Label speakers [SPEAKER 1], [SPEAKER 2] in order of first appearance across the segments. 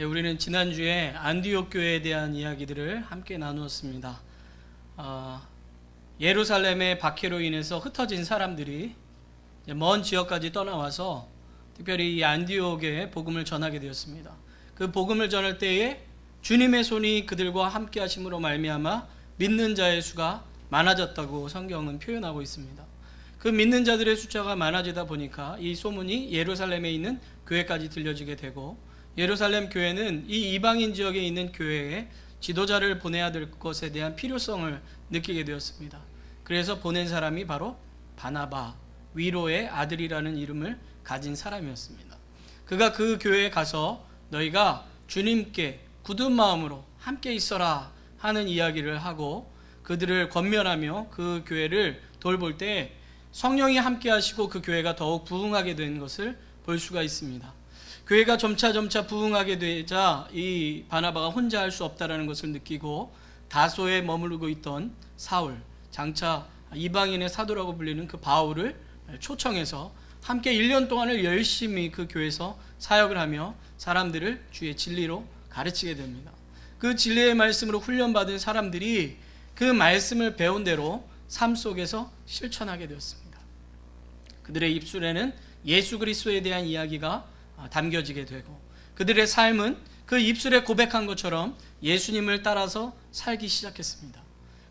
[SPEAKER 1] 우리는 지난주에 안디옥 교회에 대한 이야기들을 함께 나누었습니다. 예루살렘의 박해로 인해서 흩어진 사람들이 먼 지역까지 떠나와서 특별히 이 안디옥에 복음을 전하게 되었습니다. 그 복음을 전할 때에 주님의 손이 그들과 함께 하심으로 말미암아 믿는 자의 수가 많아졌다고 성경은 표현하고 있습니다. 그 믿는 자들의 숫자가 많아지다 보니까 이 소문이 예루살렘에 있는 교회까지 들려지게 되고, 예루살렘 교회는 이 이방인 지역에 있는 교회에 지도자를 보내야 될 것에 대한 필요성을 느끼게 되었습니다. 그래서 보낸 사람이 바로 바나바, 위로의 아들이라는 이름을 가진 사람이었습니다. 그가 그 교회에 가서 너희가 주님께 굳은 마음으로 함께 있어라 하는 이야기를 하고 그들을 권면하며 그 교회를 돌볼 때 성령이 함께 하시고 그 교회가 더욱 부흥하게 된 것을 볼 수가 있습니다. 교회가 점차 부흥하게 되자 이 바나바가 혼자 할 수 없다는 것을 느끼고 다소에 머무르고 있던 사울, 장차 이방인의 사도라고 불리는 그 바울을 초청해서 함께 1년 동안을 열심히 그 교회에서 사역을 하며 사람들을 주의 진리로 가르치게 됩니다. 그 진리의 말씀으로 훈련받은 사람들이 그 말씀을 배운 대로 삶 속에서 실천하게 되었습니다. 그들의 입술에는 예수 그리스도에 대한 이야기가 담겨지게 되고 그들의 삶은 그 입술에 고백한 것처럼 예수님을 따라서 살기 시작했습니다.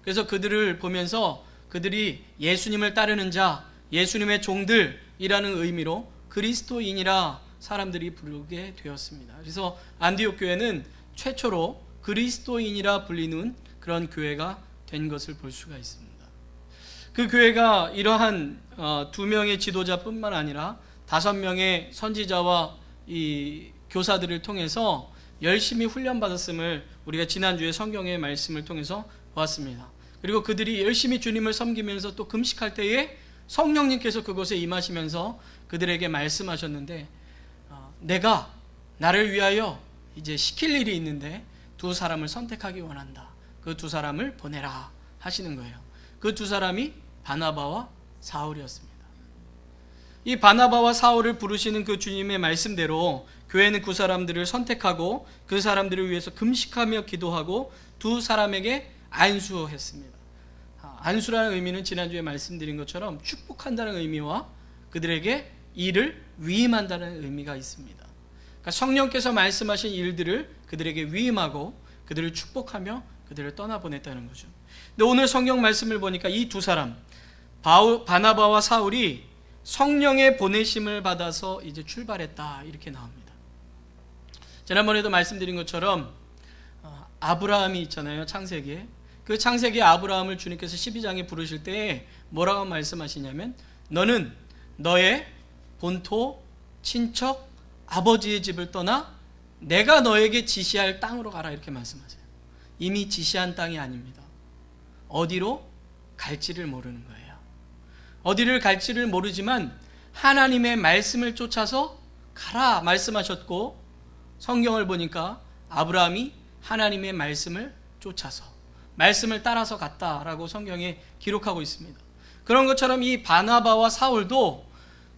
[SPEAKER 1] 그래서 그들을 보면서 그들이 예수님을 따르는 자, 예수님의 종들이라는 의미로 그리스도인이라 사람들이 부르게 되었습니다. 그래서 안디옥 교회는 최초로 그리스도인이라 불리는 그런 교회가 된 것을 볼 수가 있습니다. 그 교회가 이러한 2명의 지도자뿐만 아니라 5명의 선지자와 이 교사들을 통해서 열심히 훈련받았음을 우리가 지난주에 성경의 말씀을 통해서 보았습니다. 그리고 그들이 열심히 주님을 섬기면서 또 금식할 때에 성령님께서 그곳에 임하시면서 그들에게 말씀하셨는데, 내가 나를 위하여 이제 시킬 일이 있는데 2 사람을 선택하기 원한다. 그 2 사람을 보내라 하시는 거예요. 그 2 사람이 바나바와 사울이었습니다. 이 바나바와 사울을 부르시는 그 주님의 말씀대로 교회는 그 사람들을 선택하고 그 사람들을 위해서 금식하며 기도하고 2 사람에게 안수했습니다. 안수라는 의미는 지난주에 말씀드린 것처럼 축복한다는 의미와 그들에게 일을 위임한다는 의미가 있습니다. 그러니까 성령께서 말씀하신 일들을 그들에게 위임하고 그들을 축복하며 그들을 떠나보냈다는 거죠. 근데 오늘 성경 말씀을 보니까 이 2 사람, 바나바와 사울이 성령의 보내심을 받아서 이제 출발했다 이렇게 나옵니다. 지난번에도 말씀드린 것처럼 아브라함이 있잖아요, 창세기에. 그 창세기 아브라함을 주님께서 12장에 부르실 때 뭐라고 말씀하시냐면, 너는 너의 본토, 친척, 아버지의 집을 떠나 내가 너에게 지시할 땅으로 가라 이렇게 말씀하세요. 이미 지시한 땅이 아닙니다. 어디로 갈지를 모르는 거예요. 어디를 갈지를 모르지만 하나님의 말씀을 쫓아서 가라 말씀하셨고, 성경을 보니까 아브라함이 하나님의 말씀을 쫓아서 말씀을 따라서 갔다라고 성경에 기록하고 있습니다. 그런 것처럼 이 바나바와 사울도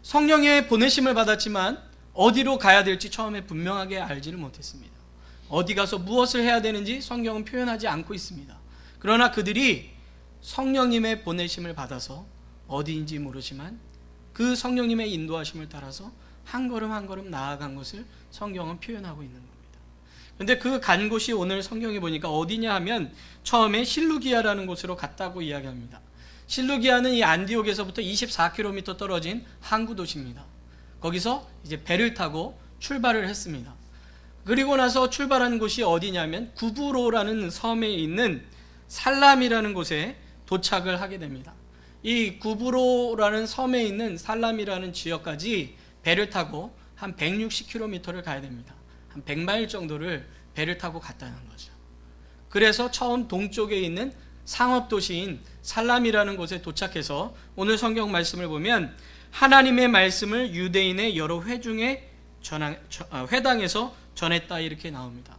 [SPEAKER 1] 성령의 보내심을 받았지만 어디로 가야 될지 처음에 분명하게 알지를 못했습니다. 어디 가서 무엇을 해야 되는지 성경은 표현하지 않고 있습니다. 그러나 그들이 성령님의 보내심을 받아서 어디인지 모르지만 그 성령님의 인도하심을 따라서 한 걸음 한 걸음 나아간 것을 성경은 표현하고 있는 겁니다. 그런데 그 간 곳이 오늘 성경에 보니까 어디냐 하면 처음에 실루기아라는 곳으로 갔다고 이야기합니다. 실루기아는 이 안디옥에서부터 24km 떨어진 항구 도시입니다. 거기서 이제 배를 타고 출발을 했습니다. 그리고 나서 출발한 곳이 어디냐면 구브로라는 섬에 있는 살람이라는 곳에 도착을 하게 됩니다. 이 구브로라는 섬에 있는 살람이라는 지역까지 배를 타고 한 160km를 가야 됩니다. 한 100마일 정도를 배를 타고 갔다는 거죠. 그래서 처음 동쪽에 있는 상업도시인 살람이라는 곳에 도착해서 오늘 성경 말씀을 보면 하나님의 말씀을 유대인의 여러 회당에서 전했다 이렇게 나옵니다.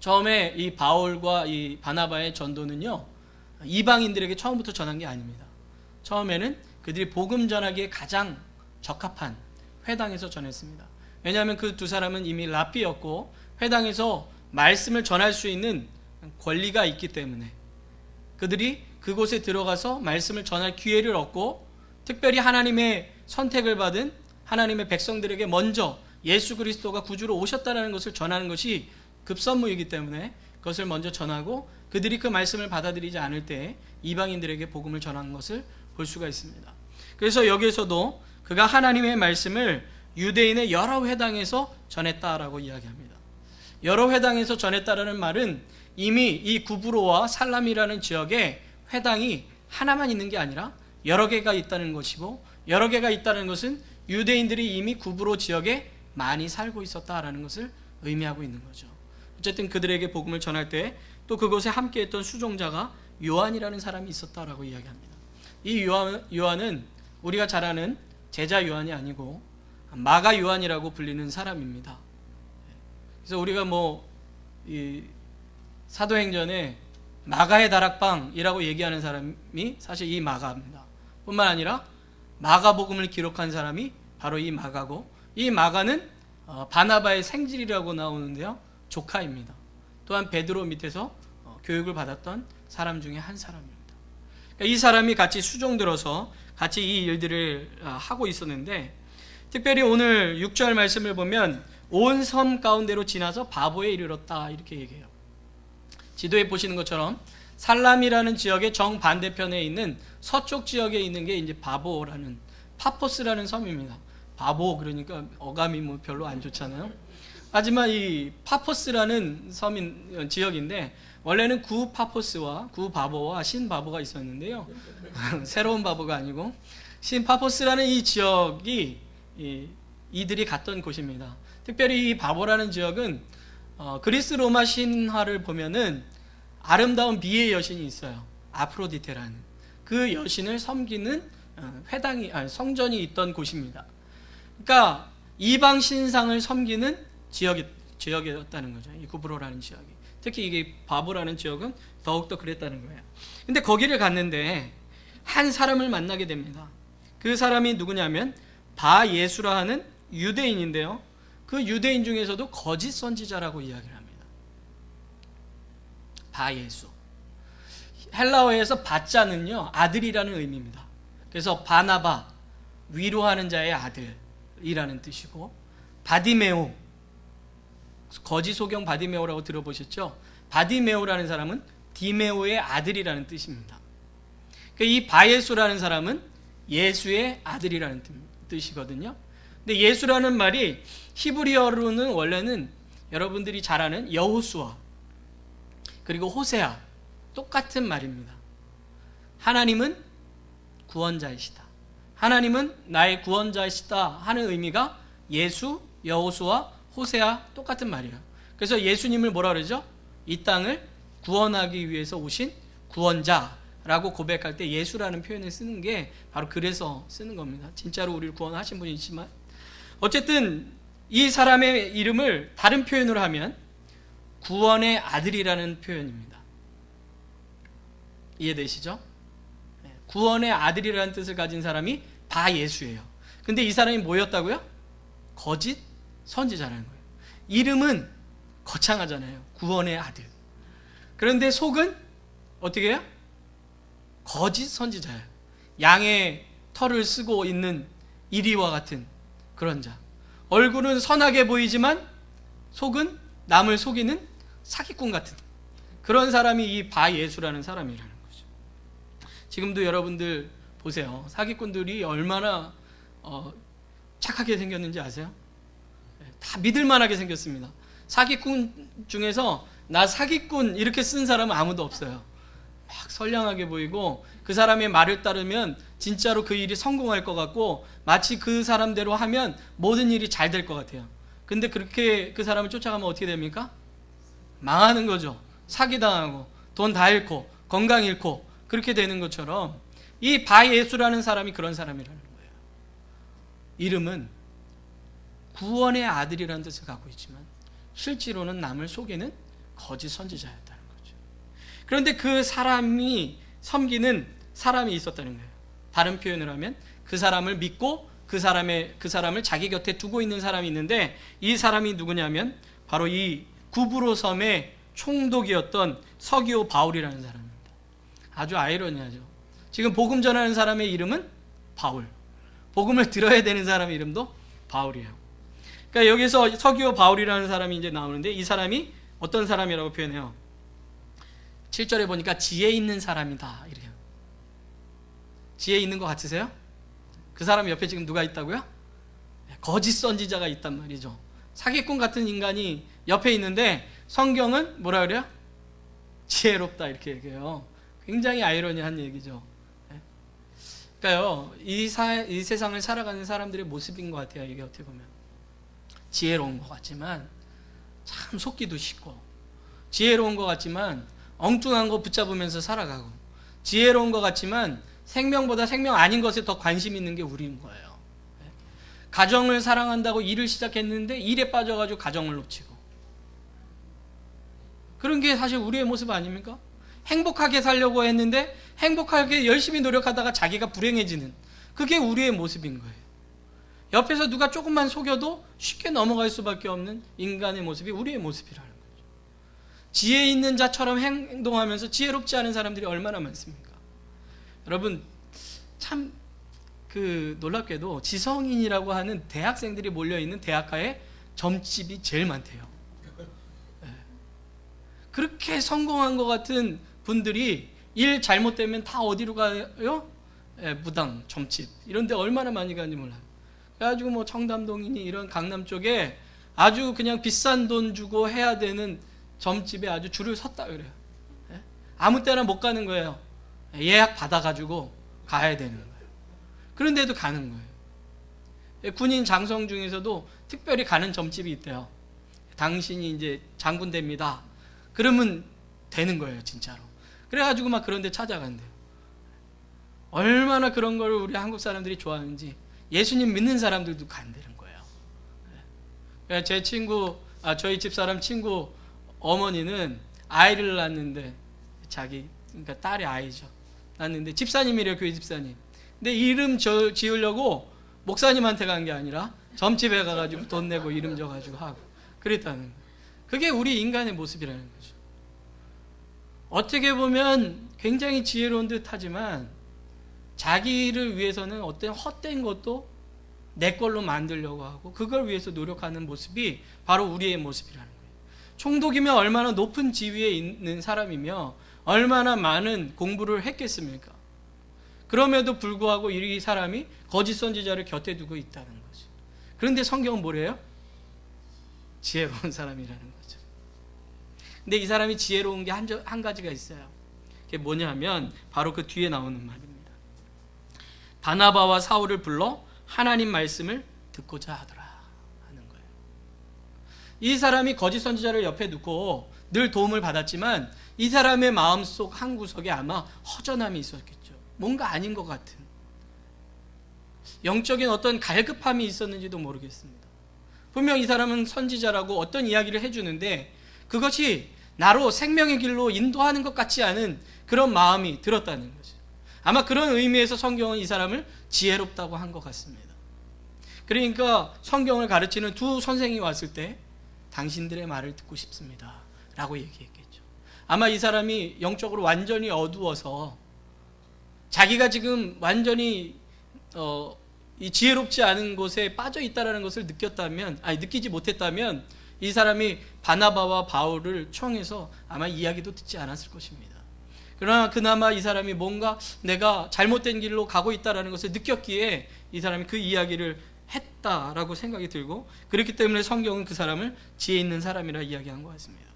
[SPEAKER 1] 처음에 이 바울과 이 바나바의 전도는요, 이방인들에게 처음부터 전한 게 아닙니다. 처음에는 그들이 복음 전하기에 가장 적합한 회당에서 전했습니다. 왜냐하면 그 2 사람은 이미 랍비였고 회당에서 말씀을 전할 수 있는 권리가 있기 때문에 그들이 그곳에 들어가서 말씀을 전할 기회를 얻고, 특별히 하나님의 선택을 받은 하나님의 백성들에게 먼저 예수 그리스도가 구주로 오셨다는 것을 전하는 것이 급선무이기 때문에 그것을 먼저 전하고, 그들이 그 말씀을 받아들이지 않을 때 이방인들에게 복음을 전하는 것을 볼 수가 있습니다. 그래서 여기에서도 그가 하나님의 말씀을 유대인의 여러 회당에서 전했다라고 이야기합니다. 여러 회당에서 전했다라는 말은 이미 이 구브로와 살람이라는 지역에 회당이 하나만 있는 게 아니라 여러 개가 있다는 것이고, 여러 개가 있다는 것은 유대인들이 이미 구브로 지역에 많이 살고 있었다라는 것을 의미하고 있는 거죠. 어쨌든 그들에게 복음을 전할 때 또 그곳에 함께했던 수종자가 요한이라는 사람이 있었다라고 이야기합니다. 이 요한은 우리가 잘 아는 제자 요한이 아니고 마가 요한이라고 불리는 사람입니다. 그래서 우리가 이 사도행전에 마가의 다락방이라고 얘기하는 사람이 사실 이 마가입니다. 뿐만 아니라 마가복음을 기록한 사람이 바로 이 마가고, 이 마가는 바나바의 생질이라고 나오는데요, 조카입니다. 또한 베드로 밑에서 교육을 받았던 사람 중에 한 사람입니다. 그러니까 이 사람이 같이 수종들어서 같이 이 일들을 하고 있었는데, 특별히 오늘 6절 말씀을 보면 온 섬 가운데로 지나서 바보에 이르렀다 이렇게 얘기해요. 지도에 보시는 것처럼 살람이라는 지역의 정반대편에 있는 서쪽 지역에 있는 게 이제 바보라는, 파포스라는 섬입니다. 바보 그러니까 어감이 별로 안 좋잖아요. 하지만 이 파포스라는 지역인데 원래는 구 파포스와 구 바보와 신 바보가 있었는데요. 새로운 바보가 아니고 신 파포스라는 이 지역이 이들이 갔던 곳입니다. 특별히 이 바보라는 지역은 그리스 로마 신화를 보면은 아름다운 미의 여신이 있어요. 아프로디테라는 그 여신을 섬기는 성전이 있던 곳입니다. 그러니까 이방 신상을 섬기는 지역이었다는 거죠. 이 구브로라는 지역이. 특히 이게 바보라는 지역은 더욱더 그랬다는 거예요. 근데 거기를 갔는데 한 사람을 만나게 됩니다. 그 사람이 누구냐면 바예수라 하는 유대인인데요, 그 유대인 중에서도 거짓 선지자라고 이야기를 합니다. 바예수. 헬라어에서 바자는요 아들이라는 의미입니다. 그래서 바나바, 위로하는 자의 아들이라는 뜻이고, 바디메오, 거짓 소경 바디메오라고 들어보셨죠? 바디메오라는 사람은 디메오의 아들이라는 뜻입니다. 이 바예수라는 사람은 예수의 아들이라는 뜻이거든요. 근데 예수라는 말이 히브리어로는 원래는 여러분들이 잘 아는 여호수아 그리고 호세아 똑같은 말입니다. 하나님은 구원자이시다, 하나님은 나의 구원자이시다 하는 의미가 예수, 여호수아, 호세아 똑같은 말이에요. 그래서 예수님을 뭐라 그러죠? 이 땅을 구원하기 위해서 오신 구원자라고 고백할 때 예수라는 표현을 쓰는 게 바로 그래서 쓰는 겁니다. 진짜로 우리를 구원하신 분이지만, 어쨌든 이 사람의 이름을 다른 표현으로 하면 구원의 아들이라는 표현입니다. 이해되시죠? 구원의 아들이라는 뜻을 가진 사람이 바예수예요. 근데 이 사람이 뭐였다고요? 거짓 선지자라는 거예요. 이름은 거창하잖아요. 구원의 아들. 그런데 속은 어떻게 해요? 거짓 선지자예요. 양의 털을 쓰고 있는 이리와 같은 그런 자. 얼굴은 선하게 보이지만 속은 남을 속이는 사기꾼 같은 그런 사람이 이 바예수라는 사람이라는 거죠. 지금도 여러분들 보세요. 사기꾼들이 얼마나 착하게 생겼는지 아세요? 다 믿을만하게 생겼습니다. 사기꾼 중에서 나 사기꾼 이렇게 쓴 사람은 아무도 없어요. 막 선량하게 보이고 그 사람의 말을 따르면 진짜로 그 일이 성공할 것 같고 마치 그 사람대로 하면 모든 일이 잘 될 것 같아요. 근데 그렇게 그 사람을 쫓아가면 어떻게 됩니까? 망하는 거죠. 사기당하고 돈 다 잃고 건강 잃고 그렇게 되는 것처럼 이 바예수라는 사람이 그런 사람이라는 거예요. 이름은 구원의 아들이라는 뜻을 갖고 있지만 실제로는 남을 속이는 거짓 선지자였다는 거죠. 그런데 그 사람이 섬기는 사람이 있었다는 거예요. 다른 표현을 하면 그 사람을 믿고 그 사람을 자기 곁에 두고 있는 사람이 있는데 이 사람이 누구냐면 바로 이 구브로 섬의 총독이었던 서기오 바울이라는 사람입니다. 아주 아이러니하죠. 지금 복음 전하는 사람의 이름은 바울, 복음을 들어야 되는 사람의 이름도 바울이에요. 그러니까 여기서 서기오 바울이라는 사람이 이제 나오는데, 이 사람이 어떤 사람이라고 표현해요? 7절에 보니까 지혜 있는 사람이다 이래요. 지혜 있는 것 같으세요? 그 사람 옆에 지금 누가 있다고요? 거짓 선지자가 있단 말이죠. 사기꾼 같은 인간이 옆에 있는데 성경은 뭐라 그래요? 지혜롭다 이렇게 얘기해요. 굉장히 아이러니한 얘기죠. 그러니까요, 이 세상을 살아가는 사람들의 모습인 것 같아요. 이게 어떻게 보면 지혜로운 것 같지만 참 속기도 쉽고, 지혜로운 것 같지만 엉뚱한 거 붙잡으면서 살아가고, 지혜로운 것 같지만 생명보다 생명 아닌 것에 더 관심 있는 게 우리인 거예요. 가정을 사랑한다고 일을 시작했는데 일에 빠져가지고 가정을 놓치고, 그런 게 사실 우리의 모습 아닙니까? 행복하게 살려고 했는데 행복하게 열심히 노력하다가 자기가 불행해지는, 그게 우리의 모습인 거예요. 옆에서 누가 조금만 속여도 쉽게 넘어갈 수밖에 없는 인간의 모습이 우리의 모습이라는 거죠. 지혜 있는 자처럼 행동하면서 지혜롭지 않은 사람들이 얼마나 많습니까? 여러분, 참 놀랍게도 지성인이라고 하는 대학생들이 몰려있는 대학가에 점집이 제일 많대요. 그렇게 성공한 것 같은 분들이 일 잘못되면 다 어디로 가요? 무당, 점집 이런 데 얼마나 많이 가는지 몰라요. 그래가지고 뭐 청담동이니 이런 강남 쪽에 아주 그냥 비싼 돈 주고 해야 되는 점집에 아주 줄을 섰다 그래요. 아무 때나 못 가는 거예요. 예약 받아가지고 가야 되는 거예요. 그런데도 가는 거예요. 군인 장성 중에서도 특별히 가는 점집이 있대요. 당신이 이제 장군 됩니다. 그러면 되는 거예요, 진짜로. 그래가지고 막 그런 데 찾아간대요. 얼마나 그런 걸 우리 한국 사람들이 좋아하는지 예수님 믿는 사람들도 간다는 거예요. 제 친구, 저희 집사람 친구 어머니는 아이를 낳았는데, 그러니까 딸의 아이죠. 낳았는데 집사님이래요, 교회 집사님. 근데 이름 지으려고 목사님한테 간 게 아니라 점집에 가가지고 돈 내고 이름 져가지고 하고 그랬다는 거예요. 그게 우리 인간의 모습이라는 거죠. 어떻게 보면 굉장히 지혜로운 듯 하지만 자기를 위해서는 어떤 헛된 것도 내 걸로 만들려고 하고 그걸 위해서 노력하는 모습이 바로 우리의 모습이라는 거예요. 총독이면 얼마나 높은 지위에 있는 사람이며 얼마나 많은 공부를 했겠습니까? 그럼에도 불구하고 이 사람이 거짓 선지자를 곁에 두고 있다는 거죠. 그런데 성경은 뭐래요? 지혜로운 사람이라는 거죠. 근데 이 사람이 지혜로운 게 한 가지가 있어요. 그게 뭐냐면 바로 그 뒤에 나오는 말입니다. 바나바와 사울을 불러 하나님 말씀을 듣고자 하더라 하는 거예요. 이 사람이 거짓 선지자를 옆에 두고 늘 도움을 받았지만 이 사람의 마음속 한 구석에 아마 허전함이 있었겠죠. 뭔가 아닌 것 같은 영적인 어떤 갈급함이 있었는지도 모르겠습니다. 분명 이 사람은 선지자라고 어떤 이야기를 해주는데 그것이 나로 생명의 길로 인도하는 것 같지 않은 그런 마음이 들었다는 거죠. 아마 그런 의미에서 성경은 이 사람을 지혜롭다고 한 것 같습니다. 그러니까 성경을 가르치는 두 선생이 왔을 때 당신들의 말을 듣고 싶습니다 라고 얘기했겠죠. 아마 이 사람이 영적으로 완전히 어두워서 자기가 지금 완전히 이 지혜롭지 않은 곳에 빠져 있다는 것을 느끼지 못했다면 이 사람이 바나바와 바울을 청해서 아마 이야기도 듣지 않았을 것입니다. 그러나 그나마 이 사람이 뭔가 내가 잘못된 길로 가고 있다는 것을 느꼈기에 이 사람이 그 이야기를 했다라고 생각이 들고, 그렇기 때문에 성경은 그 사람을 지혜 있는 사람이라 이야기한 것 같습니다.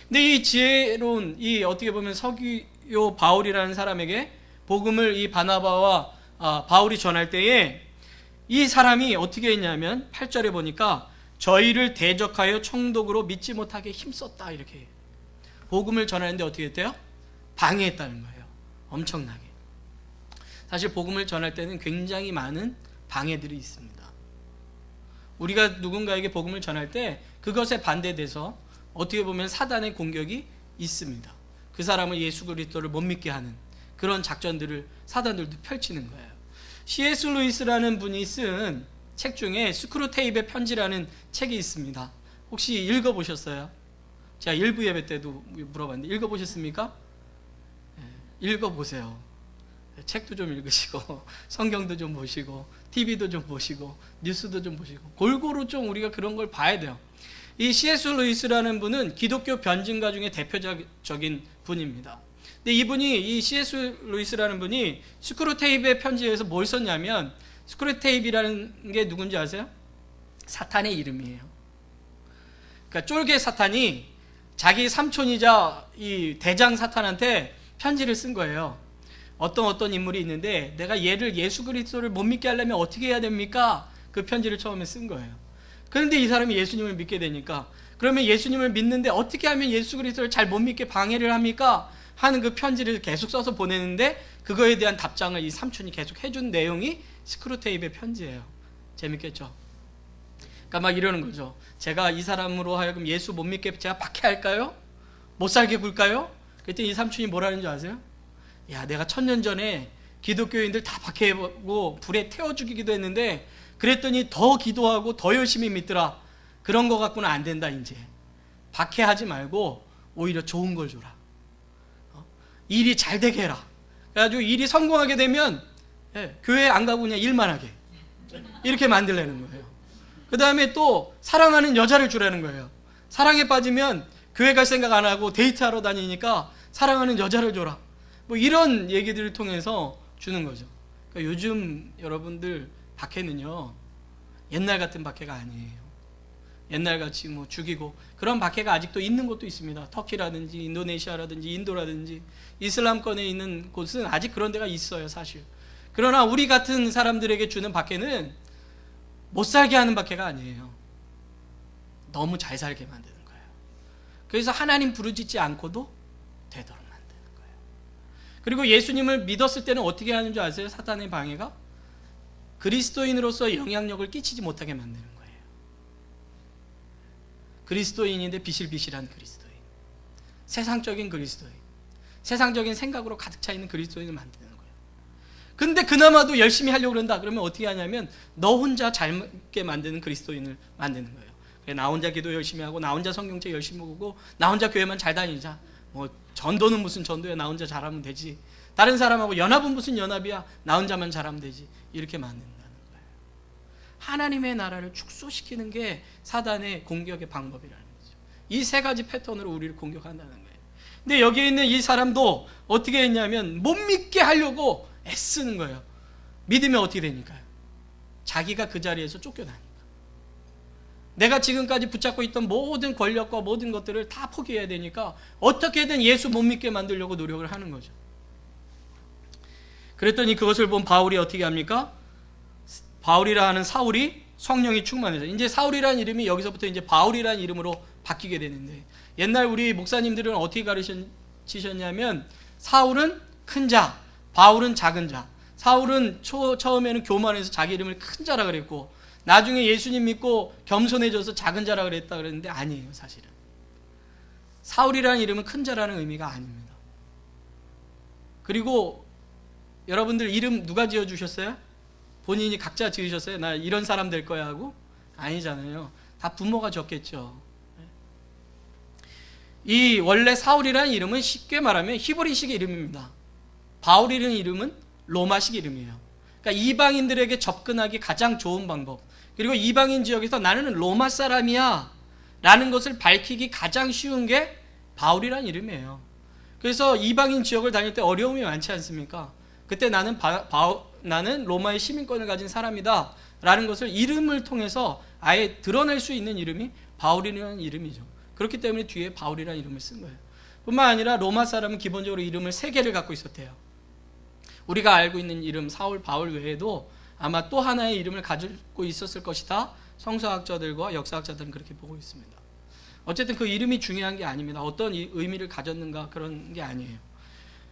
[SPEAKER 1] 근데 이 지혜로운, 이 어떻게 보면 서기요 바울이라는 사람에게 복음을 이 바나바와 바울이 전할 때에 이 사람이 어떻게 했냐면 8절에 보니까 저희를 대적하여 총독으로 믿지 못하게 힘썼다 이렇게 복음을 전하는데 어떻게 했대요? 방해했다는 거예요. 엄청나게. 사실 복음을 전할 때는 굉장히 많은 방해들이 있습니다. 우리가 누군가에게 복음을 전할 때 그것에 반대돼서 어떻게 보면 사단의 공격이 있습니다. 그 사람을 예수 그리스도를 못 믿게 하는 그런 작전들을 사단들도 펼치는 거예요. C.S. 루이스라는 분이 쓴 책 중에 스크루테이프의 편지라는 책이 있습니다. 혹시 읽어보셨어요? 제가 일부 예배 때도 물어봤는데 읽어보셨습니까? 읽어보세요. 책도 좀 읽으시고 성경도 좀 보시고 TV도 좀 보시고 뉴스도 좀 보시고 골고루 좀 우리가 그런 걸 봐야 돼요. 이 C.S. 루이스라는 분은 기독교 변증가 중에 대표적인 분입니다. 근데 이분이 이 C.S. 루이스라는 분이 스크루테이프의 편지에서 뭘 썼냐면, 스크루테이프라는 게 누군지 아세요? 사탄의 이름이에요. 그러니까 쫄개 사탄이 자기 삼촌이자 이 대장 사탄한테 편지를 쓴 거예요. 어떤 인물이 있는데 내가 얘를 예수 그리스도를 못 믿게 하려면 어떻게 해야 됩니까? 그 편지를 처음에 쓴 거예요. 그런데 이 사람이 예수님을 믿게 되니까, 그러면 예수님을 믿는데 어떻게 하면 예수 그리스도를 잘 못 믿게 방해를 합니까? 하는 그 편지를 계속 써서 보내는데, 그거에 대한 답장을 이 삼촌이 계속 해준 내용이 스크루테이프의 편지예요. 재밌겠죠? 그러니까 막 이러는 거죠. 제가 이 사람으로 하여금 예수 못 믿게 제가 박해할까요? 못 살게 굴까요? 그랬더니 이 삼촌이 뭐라는 줄 아세요? 야, 내가 1000년 전에 기독교인들 다 박해하고 불에 태워 죽이기도 했는데 그랬더니 더 기도하고 더 열심히 믿더라. 그런 거 갖고는 안 된다. 이제 박해하지 말고 오히려 좋은 걸 줘라. 일이 잘 되게 해라. 그래가지고 일이 성공하게 되면 교회 안 가고 그냥 일만 하게 이렇게 만들려는 거예요. 그 다음에 또 사랑하는 여자를 주라는 거예요. 사랑에 빠지면 교회 갈 생각 안 하고 데이트하러 다니니까 사랑하는 여자를 줘라. 뭐 이런 얘기들을 통해서 주는 거죠. 그러니까 요즘 여러분들 박해는요, 옛날 같은 박해가 아니에요. 옛날같이 뭐 죽이고 그런 박해가 아직도 있는 곳도 있습니다. 터키라든지 인도네시아라든지 인도라든지 이슬람권에 있는 곳은 아직 그런 데가 있어요, 사실. 그러나 우리 같은 사람들에게 주는 박해는 못 살게 하는 박해가 아니에요. 너무 잘 살게 만드는 거예요. 그래서 하나님 부르짖지 않고도 되도록 만드는 거예요. 그리고 예수님을 믿었을 때는 어떻게 하는 줄 아세요? 사탄의 방해가 그리스도인으로서 영향력을 끼치지 못하게 만드는 거예요. 그리스도인인데 비실비실한 그리스도인, 세상적인 그리스도인, 세상적인 생각으로 가득 차 있는 그리스도인을 만드는 거예요. 근데 그나마도 열심히 하려고 그런다. 그러면 어떻게 하냐면 너 혼자 잘 먹게 만드는 그리스도인을 만드는 거예요. 그래, 나 혼자 기도 열심히 하고 나 혼자 성경책 열심히 보고 나 혼자 교회만 잘 다니자. 뭐 전도는 무슨 전도야, 나 혼자 잘하면 되지. 다른 사람하고 연합은 무슨 연합이야, 나 혼자만 잘하면 되지. 이렇게 만든다는 거예요. 하나님의 나라를 축소시키는 게 사단의 공격의 방법이라는 거죠. 이 세 가지 패턴으로 우리를 공격한다는 거예요. 근데 여기에 있는 이 사람도 어떻게 했냐면 못 믿게 하려고 애쓰는 거예요. 믿으면 어떻게 되니까요? 자기가 그 자리에서 쫓겨나니까. 내가 지금까지 붙잡고 있던 모든 권력과 모든 것들을 다 포기해야 되니까 어떻게든 예수 못 믿게 만들려고 노력을 하는 거죠. 그랬더니 그것을 본 바울이 어떻게 합니까? 바울이라 하는 사울이 성령이 충만해서, 이제 사울이라는 이름이 여기서부터 이제 바울이라는 이름으로 바뀌게 되는데, 옛날 우리 목사님들은 어떻게 가르치셨냐면 사울은 큰 자, 바울은 작은 자. 사울은 처음에는 교만해서 자기 이름을 큰 자라 그랬고 나중에 예수님 믿고 겸손해져서 작은 자라 그랬다 그랬는데 아니에요. 사실은 사울이라는 이름은 큰 자라는 의미가 아닙니다. 그리고 여러분들 이름 누가 지어주셨어요? 본인이 각자 지으셨어요? 나 이런 사람 될 거야 하고? 아니잖아요. 다 부모가 줬겠죠. 이 원래 사울이라는 이름은 쉽게 말하면 히브리식 이름입니다. 바울이라는 이름은 로마식 이름이에요. 그러니까 이방인들에게 접근하기 가장 좋은 방법, 그리고 이방인 지역에서 나는 로마 사람이야 라는 것을 밝히기 가장 쉬운 게 바울이라는 이름이에요. 그래서 이방인 지역을 다닐 때 어려움이 많지 않습니까? 그때 나는 로마의 시민권을 가진 사람이다 라는 것을 이름을 통해서 아예 드러낼 수 있는 이름이 바울이라는 이름이죠. 그렇기 때문에 뒤에 바울이라는 이름을 쓴 거예요. 뿐만 아니라 로마 사람은 기본적으로 이름을 3개를 갖고 있었대요. 우리가 알고 있는 이름 사울, 바울 외에도 아마 또 하나의 이름을 가지고 있었을 것이다. 성서학자들과 역사학자들은 그렇게 보고 있습니다. 어쨌든 그 이름이 중요한 게 아닙니다. 어떤 의미를 가졌는가 그런 게 아니에요.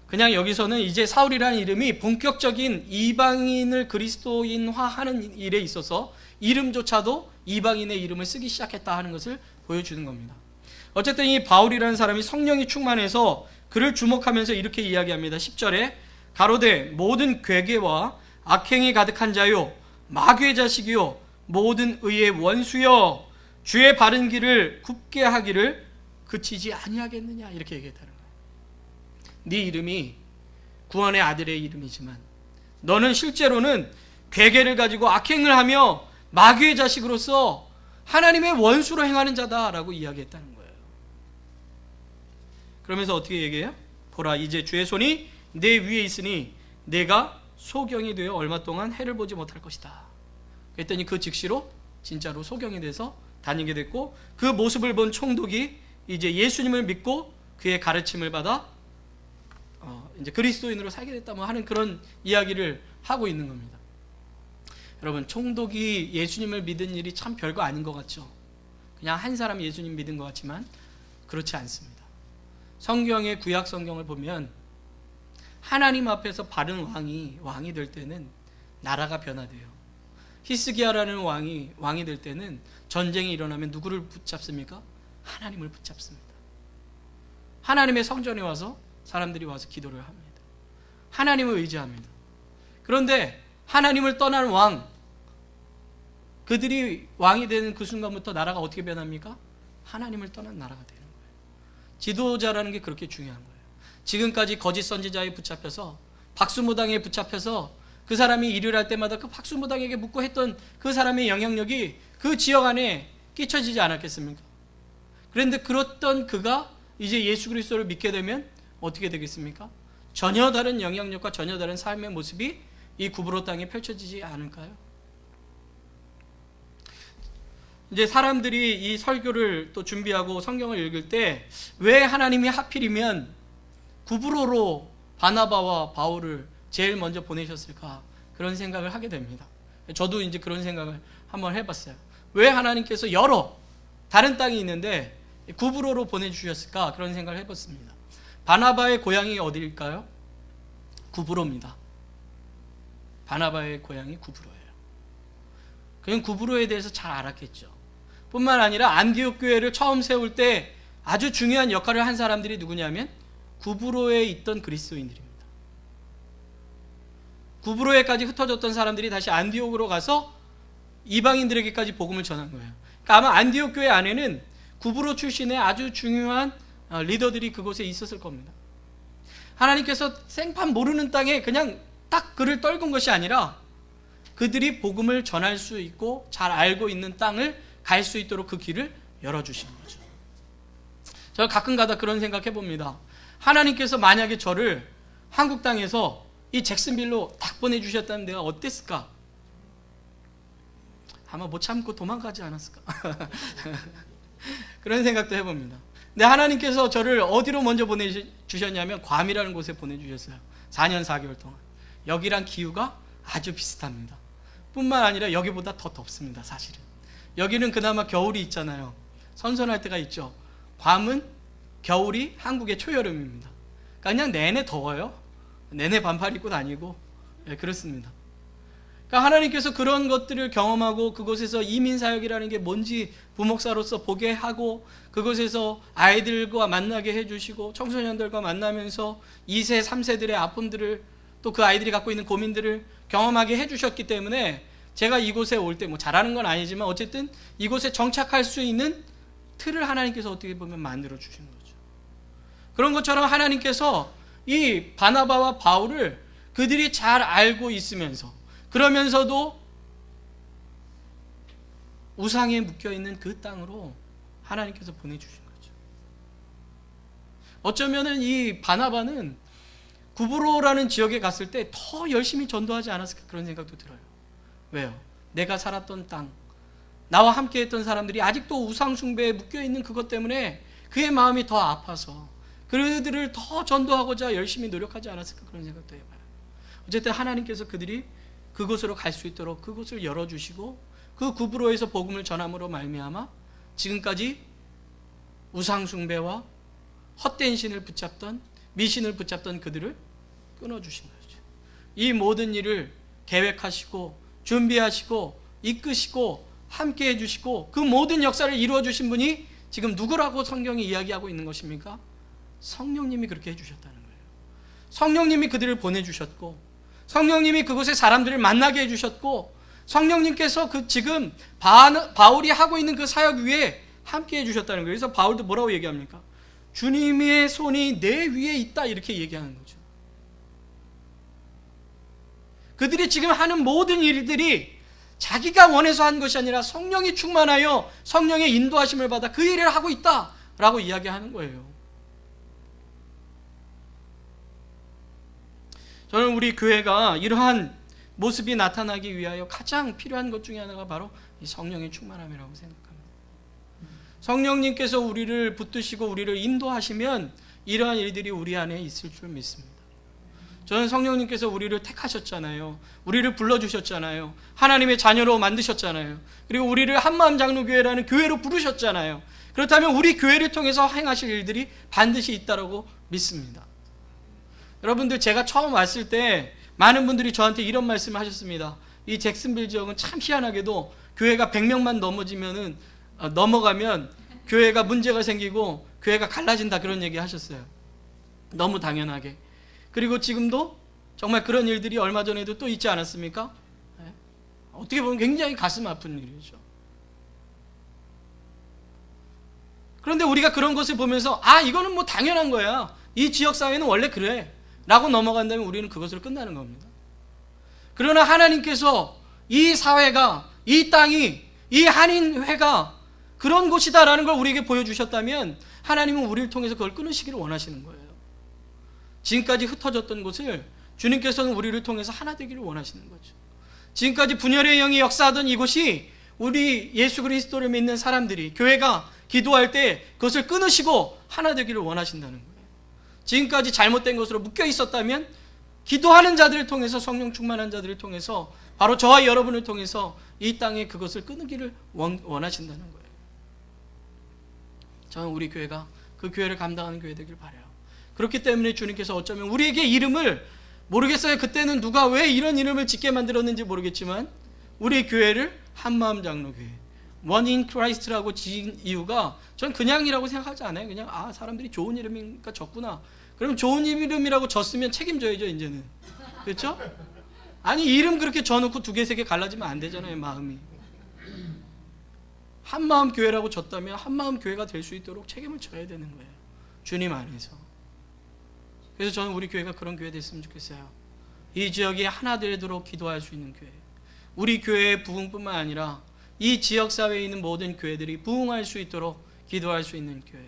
[SPEAKER 1] 그냥 여기서는 이제 사울이라는 이름이 본격적인 이방인을 그리스도인화하는 일에 있어서 이름조차도 이방인의 이름을 쓰기 시작했다 하는 것을 보여주는 겁니다. 어쨌든 이 바울이라는 사람이 성령이 충만해서 그를 주목하면서 이렇게 이야기합니다. 10절에 가로되 모든 괴계와 악행이 가득한 자요 마귀의 자식이요 모든 의의 원수여 주의 바른 길을 굽게 하기를 그치지 아니하겠느냐 이렇게 얘기했다는 거예요. 네 이름이 구원의 아들의 이름이지만 너는 실제로는 괴계를 가지고 악행을 하며 마귀의 자식으로서 하나님의 원수로 행하는 자다라고 이야기했다는 거예요. 그러면서 어떻게 얘기해요? 보라, 이제 주의 손이 내 위에 있으니 내가 소경이 되어 얼마 동안 해를 보지 못할 것이다. 그랬더니 그 즉시로 진짜로 소경이 돼서 다니게 됐고, 그 모습을 본 총독이 이제 예수님을 믿고 그의 가르침을 받아 이제 그리스도인으로 살게 됐다 뭐 하는 그런 이야기를 하고 있는 겁니다. 여러분, 총독이 예수님을 믿은 일이 참 별거 아닌 것 같죠? 그냥 한 사람 예수님 믿은 것 같지만 그렇지 않습니다. 성경의 구약 성경을 보면 하나님 앞에서 바른 왕이 될 때는 나라가 변화돼요. 히스기야라는 왕이 될 때는 전쟁이 일어나면 누구를 붙잡습니까? 하나님을 붙잡습니다. 하나님의 성전에 와서 사람들이 와서 기도를 합니다. 하나님을 의지합니다. 그런데 하나님을 떠난 그들이 왕이 되는 그 순간부터 나라가 어떻게 변합니까? 하나님을 떠난 나라가 되는 거예요. 지도자라는 게 그렇게 중요한 거예요. 지금까지 거짓 선지자에 붙잡혀서 박수무당에 붙잡혀서 그 사람이 일을 할 때마다 그 박수무당에게 묻고 했던 그 사람의 영향력이 그 지역 안에 끼쳐지지 않았겠습니까? 그런데 그랬던 그가 이제 예수 그리스도를 믿게 되면 어떻게 되겠습니까? 전혀 다른 영향력과 전혀 다른 삶의 모습이 이 구브로 땅에 펼쳐지지 않을까요? 이제 사람들이 이 설교를 또 준비하고 성경을 읽을 때 왜 하나님이 하필이면 구브로로 바나바와 바울을 제일 먼저 보내셨을까? 그런 생각을 하게 됩니다. 저도 이제 그런 생각을 한번 해봤어요. 왜 하나님께서 여러 다른 땅이 있는데 구브로로 보내주셨을까? 그런 생각을 해봤습니다. 바나바의 고향이 어디일까요? 구브로입니다. 바나바의 고향이 구브로예요. 그는 구브로에 대해서 잘 알았겠죠. 뿐만 아니라 안디옥 교회를 처음 세울 때 아주 중요한 역할을 한 사람들이 누구냐면 구브로에 있던 그리스도인들입니다. 구브로에까지 흩어졌던 사람들이 다시 안디옥으로 가서 이방인들에게까지 복음을 전한 거예요. 그러니까 아마 안디옥 교회 안에는 구브로 출신의 아주 중요한 리더들이 그곳에 있었을 겁니다. 하나님께서 생판 모르는 땅에 그냥 딱 그를 떨군 것이 아니라 그들이 복음을 전할 수 있고 잘 알고 있는 땅을 갈 수 있도록 그 길을 열어주신 거죠. 제가 가끔가다 그런 생각해 봅니다. 하나님께서 만약에 저를 한국 땅에서 이 잭슨빌로 딱 보내주셨다면 내가 어땠을까? 아마 못 참고 도망가지 않았을까? 그런 생각도 해봅니다. 근데 하나님께서 저를 어디로 먼저 보내주셨냐면 괌이라는 곳에 보내주셨어요. 4년 4개월 동안. 여기랑 기후가 아주 비슷합니다. 뿐만 아니라 여기보다 더 덥습니다. 사실은 여기는 그나마 겨울이 있잖아요. 선선할 때가 있죠. 괌은 겨울이 한국의 초여름입니다. 그냥 내내 더워요. 내내 반팔 입고 다니고 그렇습니다. 그러니까 하나님께서 그런 것들을 경험하고 그곳에서 이민사역이라는 게 뭔지 부목사로서 보게 하고 그곳에서 아이들과 만나게 해주시고 청소년들과 만나면서 2세, 3세들의 아픔들을 또 그 아이들이 갖고 있는 고민들을 경험하게 해주셨기 때문에 제가 이곳에 올 때 뭐 잘하는 건 아니지만 어쨌든 이곳에 정착할 수 있는 틀을 하나님께서 어떻게 보면 만들어 주신 거죠. 그런 것처럼 하나님께서 이 바나바와 바울을 그들이 잘 알고 있으면서 그러면서도 우상에 묶여있는 그 땅으로 하나님께서 보내주신 거죠. 어쩌면은 이 바나바는 구브로라는 지역에 갔을 때 더 열심히 전도하지 않았을까 그런 생각도 들어요. 왜요? 내가 살았던 땅, 나와 함께 했던 사람들이 아직도 우상 숭배에 묶여있는 그것 때문에 그의 마음이 더 아파서 그들을 더 전도하고자 열심히 노력하지 않았을까 그런 생각도 해봐요. 어쨌든 하나님께서 그들이 그곳으로 갈 수 있도록 그곳을 열어주시고 그 구브로에서 복음을 전함으로 말미암아 지금까지 우상 숭배와 헛된 신을 붙잡던 미신을 붙잡던 그들을 끊어주신 거죠. 이 모든 일을 계획하시고 준비하시고 이끄시고 함께 해주시고 그 모든 역사를 이루어주신 분이 지금 누구라고 성경이 이야기하고 있는 것입니까? 성령님이 그렇게 해주셨다는 거예요. 성령님이 그들을 보내주셨고 성령님이 그곳에 사람들을 만나게 해주셨고 성령님께서 그 지금 바울이 하고 있는 그 사역 위에 함께 해주셨다는 거예요. 그래서 바울도 뭐라고 얘기합니까? 주님의 손이 내 위에 있다 이렇게 얘기하는 거죠. 그들이 지금 하는 모든 일들이 자기가 원해서 한 것이 아니라 성령이 충만하여 성령의 인도하심을 받아 그 일을 하고 있다라고 이야기하는 거예요. 저는 우리 교회가 이러한 모습이 나타나기 위하여 가장 필요한 것 중에 하나가 바로 이 성령의 충만함이라고 생각합니다. 성령님께서 우리를 붙드시고 우리를 인도하시면 이러한 일들이 우리 안에 있을 줄 믿습니다. 저는 성령님께서 우리를 택하셨잖아요. 우리를 불러주셨잖아요. 하나님의 자녀로 만드셨잖아요. 그리고 우리를 한마음 장로교회라는 교회로 부르셨잖아요. 그렇다면 우리 교회를 통해서 행하실 일들이 반드시 있다고 믿습니다. 여러분들, 제가 처음 왔을 때 많은 분들이 저한테 이런 말씀을 하셨습니다. 이 잭슨빌 지역은 참 희한하게도 교회가 100명만 넘어가면 교회가 문제가 생기고 교회가 갈라진다, 그런 얘기 하셨어요. 너무 당연하게. 그리고 지금도 정말 그런 일들이 얼마 전에도 또 있지 않았습니까? 네? 어떻게 보면 굉장히 가슴 아픈 일이죠. 그런데 우리가 그런 것을 보면서 이거는 뭐 당연한 거야, 이 지역사회는 원래 그래 라고 넘어간다면 우리는 그것으로 끝나는 겁니다. 그러나 하나님께서 이 사회가, 이 땅이, 이 한인회가 그런 곳이다라는 걸 우리에게 보여주셨다면 하나님은 우리를 통해서 그걸 끊으시기를 원하시는 거예요. 지금까지 흩어졌던 곳을 주님께서는 우리를 통해서 하나 되기를 원하시는 거죠. 지금까지 분열의 영이 역사하던 이곳이 우리 예수 그리스도를 믿는 사람들이, 교회가 기도할 때 그것을 끊으시고 하나 되기를 원하신다는 거예요. 지금까지 잘못된 것으로 묶여 있었다면 기도하는 자들을 통해서, 성령 충만한 자들을 통해서, 바로 저와 여러분을 통해서 이 땅에 그것을 끊기를 원하신다는 거예요. 저는 우리 교회가 그 교회를 감당하는 교회 되길 바라요. 그렇기 때문에 주님께서 어쩌면 우리에게 이름을, 모르겠어요, 그때는 누가 왜 이런 이름을 짓게 만들었는지 모르겠지만 우리 교회를 한마음 장로교회, One in Christ라고 지은 이유가 전 그냥이라고 생각하지 않아요. 그냥 사람들이 좋은 이름이니까 졌구나. 그럼 좋은 이름이라고 졌으면 책임져야죠, 이제는. 그렇죠? 아니, 이름 그렇게 져놓고 2개, 3개 갈라지면 안 되잖아요, 마음이. 한마음 교회라고 졌다면 한마음 교회가 될 수 있도록 책임을 져야 되는 거예요, 주님 안에서. 그래서 저는 우리 교회가 그런 교회 됐으면 좋겠어요. 이 지역이 하나 되도록 기도할 수 있는 교회. 우리 교회의 부흥뿐만 아니라 이 지역사회에 있는 모든 교회들이 부흥할 수 있도록 기도할 수 있는 교회.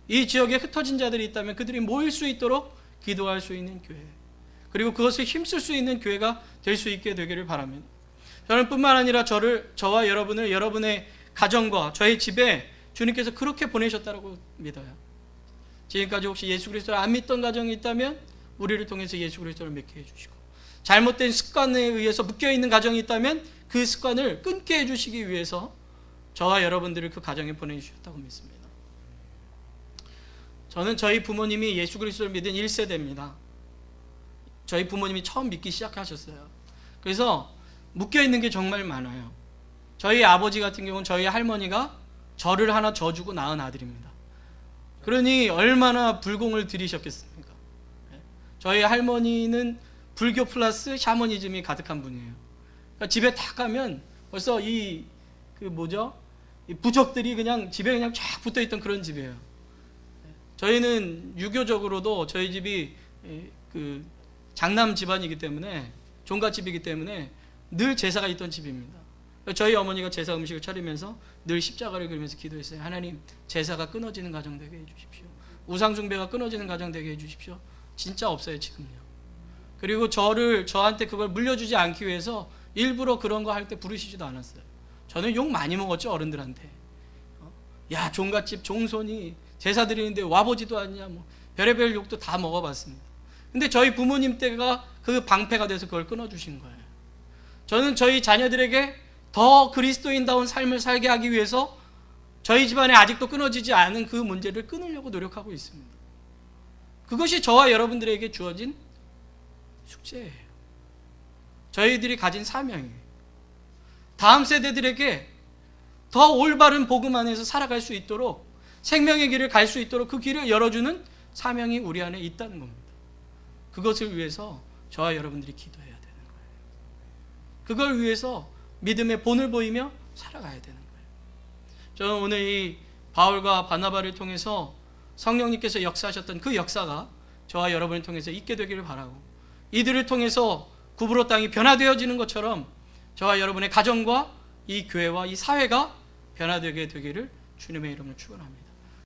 [SPEAKER 1] 이 지역에 흩어진 자들이 있다면 그들이 모일 수 있도록 기도할 수 있는 교회. 그리고 그것을 힘쓸 수 있는 교회가 될 수 있게 되기를 바랍니다. 저는 뿐만 아니라 저와 여러분을, 여러분의 가정과 저의 집에 주님께서 그렇게 보내셨다고 믿어요. 지금까지 혹시 예수 그리스도를 안 믿던 가정이 있다면 우리를 통해서 예수 그리스도를 믿게 해주시고, 잘못된 습관에 의해서 묶여있는 가정이 있다면 그 습관을 끊게 해주시기 위해서 저와 여러분들을 그 가정에 보내주셨다고 믿습니다. 저는 저희 부모님이 예수 그리스도를 믿은 1세대입니다. 저희 부모님이 처음 믿기 시작하셨어요. 그래서 묶여있는 게 정말 많아요. 저희 아버지 같은 경우는 저희 할머니가 저를 하나 져주고 낳은 아들입니다. 그러니 얼마나 불공을 들이셨겠습니까? 저희 할머니는 불교 플러스 샤머니즘이 가득한 분이에요. 그러니까 집에 딱 가면 벌써 이 부적들이 그냥 집에 그냥 쫙 붙어있던 그런 집이에요. 저희는 유교적으로도 저희 집이 그 장남 집안이기 때문에, 종갓집이기 때문에 늘 제사가 있던 집입니다. 저희 어머니가 제사 음식을 차리면서 늘 십자가를 그리면서 기도했어요. 하나님, 제사가 끊어지는 가정 되게 해주십시오. 우상숭배가 끊어지는 가정 되게 해주십시오. 진짜 없어요, 지금요. 그리고 저한테 그걸 물려주지 않기 위해서 일부러 그런 거 할 때 부르시지도 않았어요. 저는 욕 많이 먹었죠, 어른들한테. 야, 종갓집 종손이 제사 드리는데 와보지도 않냐, 별의별 욕도 다 먹어봤습니다. 근데 저희 부모님 때가 그 방패가 돼서 그걸 끊어주신 거예요. 저는 저희 자녀들에게 더 그리스도인다운 삶을 살게 하기 위해서 저희 집안에 아직도 끊어지지 않은 그 문제를 끊으려고 노력하고 있습니다. 그것이 저와 여러분들에게 주어진 숙제예요. 저희들이 가진 사명이에요. 다음 세대들에게 더 올바른 복음 안에서 살아갈 수 있도록, 생명의 길을 갈 수 있도록 그 길을 열어주는 사명이 우리 안에 있다는 겁니다. 그것을 위해서 저와 여러분들이 기도해야 되는 거예요. 그걸 위해서 믿음의 본을 보이며 살아가야 되는 거예요. 저는 오늘 이 바울과 바나바를 통해서 성령님께서 역사하셨던 그 역사가 저와 여러분을 통해서 있게 되기를 바라고, 이들을 통해서 구브로 땅이 변화되어지는 것처럼 저와 여러분의 가정과 이 교회와 이 사회가 변화되게 되기를 주님의 이름으로 축원합니다.